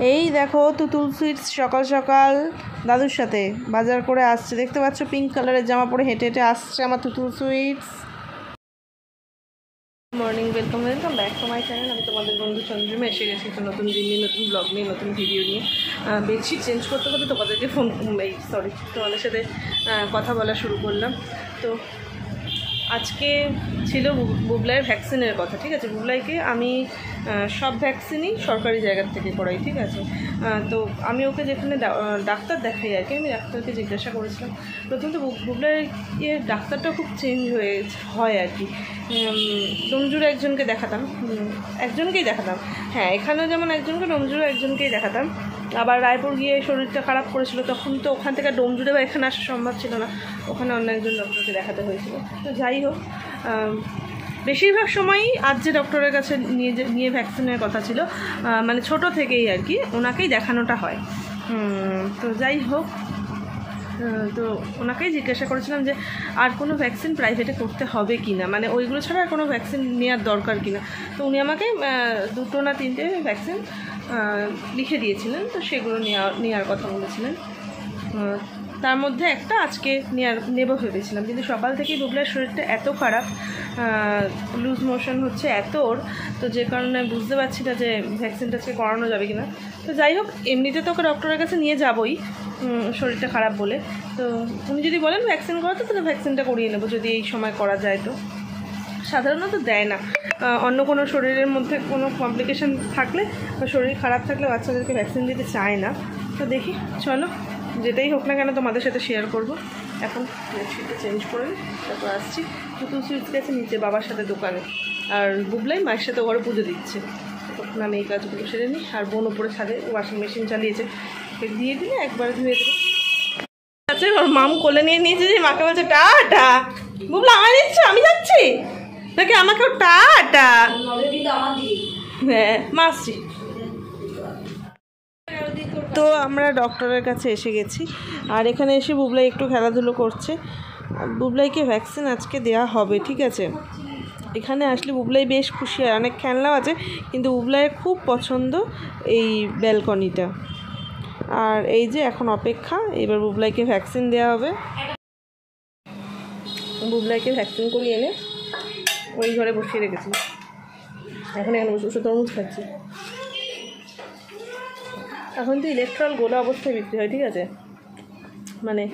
এই দেখো তুতুল সুইটস সকাল সকাল দাদুর সাথে বাজার করে আসছে, দেখতে পাচ্ছ পিঙ্ক কালারের জামা পরে হেঁটে হেঁটে আসছে আমার Tutul sweets. Morning, welcome back to my channel. আমি তোমাদের বন্ধু চন্দ্রিমা এসে গেছি একটা নতুন দিন নিয়ে, নতুন ব্লগ নিয়ে, নতুন ভিডিও নিয়ে। বেডশিট চেঞ্জ করতে করতে তোমাদেরকে তোমাদের সাথে কথা বলা শুরু করলাম। তো আজকে ছিল বুবলাইয়ের ভ্যাকসিনের কথা, ঠিক আছে। বুবলাইকে আমি সব ভ্যাকসিনই সরকারি জায়গার থেকে করাই, ঠিক আছে। তো আমি ওকে যেখানে ডাক্তার দেখাই আর কি, আমি ডাক্তারকে জিজ্ঞাসা করেছিলাম। প্রথমত বুবলাইয়ের ডাক্তারটা খুব চেঞ্জ হয় আর কি। ডোমজুড়ে একজনকেই দেখাতাম, হ্যাঁ, এখানেও যেমন একজনকে, ডোমজুড়ে একজনকেই দেখাতাম। আবার রায়পুর গিয়ে শরীরটা খারাপ করেছিল, তখন তো ওখান থেকে ডোমজুড়ে বা এখানে আসা সম্ভব ছিল না, ওখানে অন্য একজন ডক্টরকে দেখাতে হয়েছিল। তো যাই হোক, বেশিরভাগ সময়ই আজ যে ডক্টরের কাছে নিয়ে ভ্যাকসিনের কথা ছিল, মানে ছোটো থেকেই আর কি ওনাকেই দেখানোটা হয়। তো যাই হোক, তো ওনাকেই জিজ্ঞাসা করেছিলাম যে আর কোনো ভ্যাকসিন প্রাইভেটে করতে হবে কি না, মানে ওইগুলো ছাড়া আর কোনো ভ্যাকসিন নেওয়ার দরকার কি না। তো উনি আমাকে 2 না 3টে ভ্যাকসিন লিখে দিয়েছিলেন, তো সেগুলো নেওয়ার কথা বলেছিলেন। তার মধ্যে একটা আজকে নেব ভেবেছিলাম, কিন্তু সকাল থেকেই বুবলার শরীরটা এত খারাপ, লুজ মোশন হচ্ছে এত ওর, তো যে কারণে বুঝতে পারছি না যে ভ্যাকসিনটা আজকে করানো যাবে কিনা। তো যাই হোক, এমনিতে তো ওকে ডক্টরের কাছে নিয়ে যাবই শরীরটা খারাপ বলে। তো উনি যদি বলেন ভ্যাকসিন করাতে, তাহলে ভ্যাকসিনটা করিয়ে নেবো, যদি এই সময় করা যায়। তো সাধারণত দেয় না, অন্য কোনো শরীরের মধ্যে কোনো কমপ্লিকেশান থাকলে বা শরীর খারাপ থাকলে বাচ্চাদেরকে ভ্যাকসিন দিতে চায় না। তো দেখি, চলো যেটাই হোক না কেন তোমাদের সাথে শেয়ার করব। এখন বেডশিটটা চেঞ্জ করে তারপর আসছি। তুতুল সুইটস গেছে নিচে বাবার সাথে দোকানে, আর বুবলাই মায়ের সাথে ঘরে পুজো দিচ্ছে। তখন আমি এই কাজগুলো সেরে নিই। আর বোন ওপরে ছাদে ওয়াশিং মেশিন চালিয়েছে, দিয়ে দিলে একবারে ধুয়ে দেবে। আচ্ছা, ওর মাম কোলে নিয়ে নিয়েছে, যে মাকে বলছে টাটা। বুবলা আমায় দিচ্ছে, আমি যাচ্ছি নাকি আমাকেও টাটা? হ্যাঁ, মা আসছি। তো আমরা ডক্টরের কাছে এসে গেছি, আর এখানে এসে বুবলাই একটু খেলাধুলো করছে। বুবলাইকে ভ্যাকসিন আজকে দেওয়া হবে, ঠিক আছে। এখানে আসলে বুবলাই বেশ খুশি হয়, অনেক খেলনাও আছে, কিন্তু বুবলাইয়ের খুব পছন্দ এই ব্যালকনিটা। আর এই যে এখন অপেক্ষা, এবার বুবলাইকে ভ্যাকসিন দেওয়া হবে। বুবলাইকে ভ্যাকসিন করিয়ে এনে ওই ঘরে বসিয়ে রেখেছি, এখন এখানে বসে বসে তরমুজ খাচ্ছি। এখন তো ইলেকট্রল গোলা অবস্থায় বিক্রি হয়, ঠিক আছে। মানে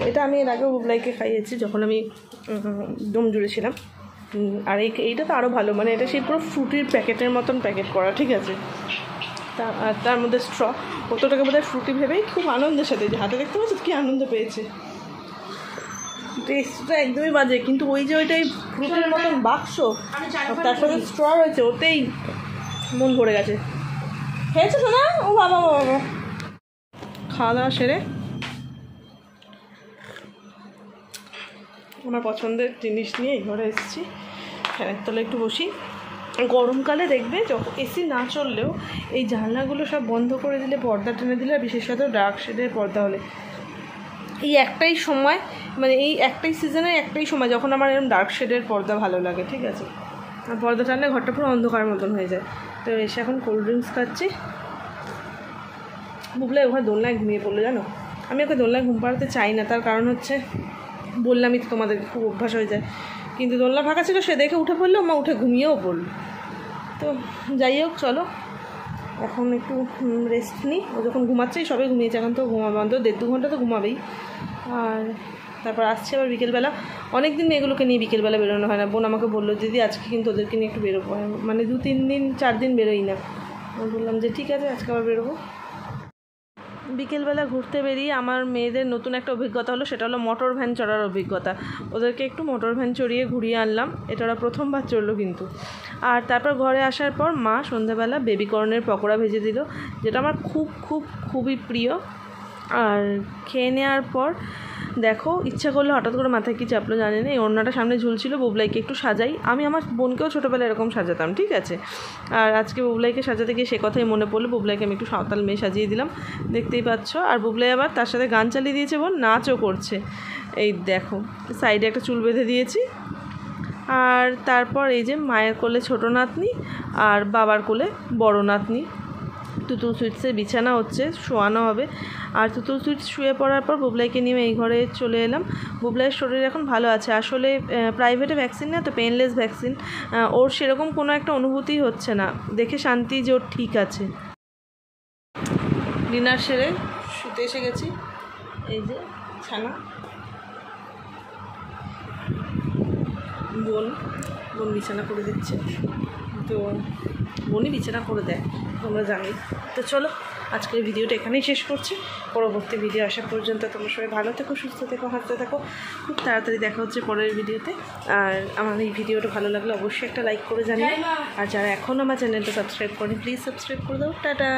এটা আমি এর আগেও বুবলাইকে খাইয়েছি যখন আমি দম জুড়েছিলাম। আর এইটা তো আরও ভালো, মানে এটা সেই পুরো ফ্রুটির প্যাকেটের মতন প্যাকেট করা, ঠিক আছে। তার মধ্যে স্ট্র, অতটাকে বোধহয় ফ্রুটি ভেবেই খুব আনন্দের সাথে, যে হাতে দেখতে পাচ্ছি কী আনন্দ পেয়েছে। টেস্টটা একদমই বাজে, কিন্তু ওই যে ওইটাই ফ্রুটির মতন বাক্স, তার সাথে স্ট্র রয়েছে, ওতেই মন ভরে গেছে। খেয়েছো না? ও বাবা বাবা। খাওয়া দাওয়া সেরে আমার পছন্দের জিনিস নিয়ে এই ঘরে এসেছি, ফ্যানের তলে একটু বসি। গরমকালে দেখবে যখন এসি না চললেও এই জানলাগুলো সব বন্ধ করে দিলে, পর্দা টেনে দিলে, আর বিশেষত ডার্ক শেডের পর্দা হলে, এই একটাই সময়, মানে এই একটাই সিজনের একটাই সময় যখন আমার এরকম ডার্ক শেডের পর্দা ভালো লাগে, ঠিক আছে। আর পর্দা টানলে ঘরটা পুরো অন্ধকার মতন হয়ে যায়। তো এসে এখন কোল্ড ড্রিঙ্কস খাচ্ছি। বুবলাই ওখানে দোলনায় ঘুমিয়ে পড়লো, জানো। আমি ওকে দোলনায় ঘুম পাড়াতে চাই না, তার কারণ হচ্ছে বললামই তো তোমাদের, খুব অভ্যাস হয়ে যায়। কিন্তু দোলনা ফাঁকা ছিল, সে দেখে উঠে পড়লো, মা উঠে ঘুমিয়েও পড়ল। তো যাই হোক, চলো এখন একটু রেস্ট নিই। ও যখন ঘুমাচ্ছেই সবাই ঘুমিয়েছে, এখন তো ঘুমাবে, অন্তত 1.5-2 ঘন্টা তো ঘুমাবেই। আর তারপর আসছে আবার বিকেলবেলা। অনেক দিন এগুলোকে নিয়ে বিকেলবেলা বেরোনো হয় না। বোন আমাকে বললো, দিদি আজকে কিন্তু ওদেরকে নিয়ে একটু বেরোবো, মানে 2-3 দিন 4 দিন বেরোই না। আমি বললাম যে ঠিক আছে, আজকে আবার বেরোবো। বিকেলবেলা ঘুরতে বেরিয়ে আমার মেয়েদের নতুন একটা অভিজ্ঞতা হলো, সেটা হলো মোটর ভ্যান চড়ার অভিজ্ঞতা। ওদেরকে একটু মোটর ভ্যান চড়িয়ে ঘুরিয়ে আনলাম, এটা ওরা প্রথমবার চড়লো কিন্তু। আর তারপর ঘরে আসার পর মা সন্ধ্যাবেলা বেবিকর্নের পকোড়া ভেজে দিল, যেটা আমার খুবই প্রিয়। আর খেয়ে নেওয়ার পর দেখো, ইচ্ছা করলে হঠাৎ করে মাথায় কী চাপলো জানি না, এই ওড়নাটা সামনে ঝুলছিল, বুবলাইকে একটু সাজাই। আমি আমার বোনকেও ছোটোবেলায় এরকম সাজাতাম, ঠিক আছে। আর আজকে বুবলাইকে সাজাতে গিয়ে সে কথাই মনে পড়লো, বুবলাইকে আমি একটু সাঁওতাল মেয়ে সাজিয়ে দিলাম, দেখতেই পাচ্ছ। আর বুবলাই আবার তার সাথে গান চালিয়ে দিয়েছে, বোন নাচও করছে। এই দেখো, সাইডে একটা চুল বেঁধে দিয়েছি। আর তারপর এই যে মায়ের কোলে ছোটো নাতনি, আর বাবার কোলে বড় নাতনি। তুতুল সুইটসের বিছানা হচ্ছে, শোয়ানো হবে। আর তুতুল সুইটস শুয়ে পড়ার পর বুবলাইকে নিয়ে এই ঘরে চলে এলাম। বুবলাইয়ের শরীর এখন ভালো আছে। আসলে প্রাইভেটে ভ্যাকসিন না তো, পেনলেস ভ্যাকসিন, ওর সেরকম কোনো একটা অনুভূতি হচ্ছে না, দেখে শান্তি যে ওর ঠিক আছে। ডিনার সেরে শুতে এসে গেছি। এই যে ছানা, বোন বিছানা করে দিচ্ছে, তো বোনই বিছানা করে দেয়, তোমরা জানি। তো চলো আজকের ভিডিওটা এখানেই শেষ করছি। পরবর্তী ভিডিও আসা পর্যন্ত তোমরা সবাই ভালো থেকো, সুস্থ থেকো, হাসতে থাকো। খুব তাড়াতাড়ি দেখা হচ্ছে পরের ভিডিওতে। আর আমার এই ভিডিওটা ভালো লাগলে অবশ্যই একটা লাইক করে জানিও। আর যারা এখনও আমার চ্যানেলটা সাবস্ক্রাইব করেনি প্লিজ সাবস্ক্রাইব করে দাও। টাটা।